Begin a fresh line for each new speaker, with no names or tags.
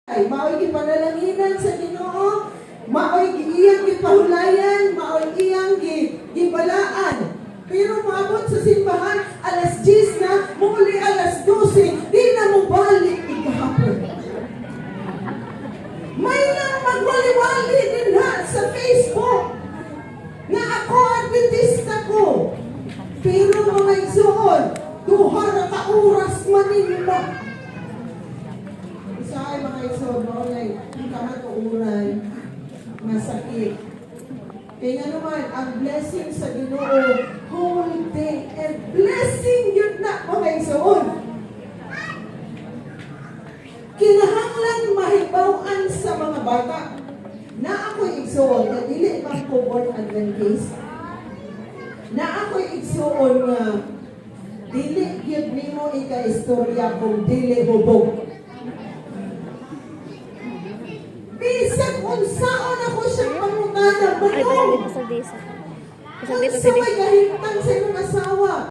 Ay, mao'y gipanalaginan sa Ginoo, mao'y iyang gipahulayan, mao'y iyang gibalaan. Pero maabot sa simbahan, alas 10 na, muli alas 12, di na mo balik ikahapon. May nang magwali-wali din ha sa Facebook na ako adventista ko. Pero mga igsoon, duha na ka-oras maninmo. Isa ay mga igsoon, maulay, ikahatuuran, masakit. Kaya nga naman, ang blessing sa Ginoo, whole day, and blessing yun na mga igsoon. Kinahanglan mahibawan sa mga bata na ako'y igsoon, na dili bang ko born Adventist, na ako'y igsoon nga dili gyud nimo ika-istorya kung dili hubog. Bisag unsaon ako siya pangutana,
Ay,
manong!
pasal dito. Pasal dito.
Unsa may kahimtang sa imong asawa?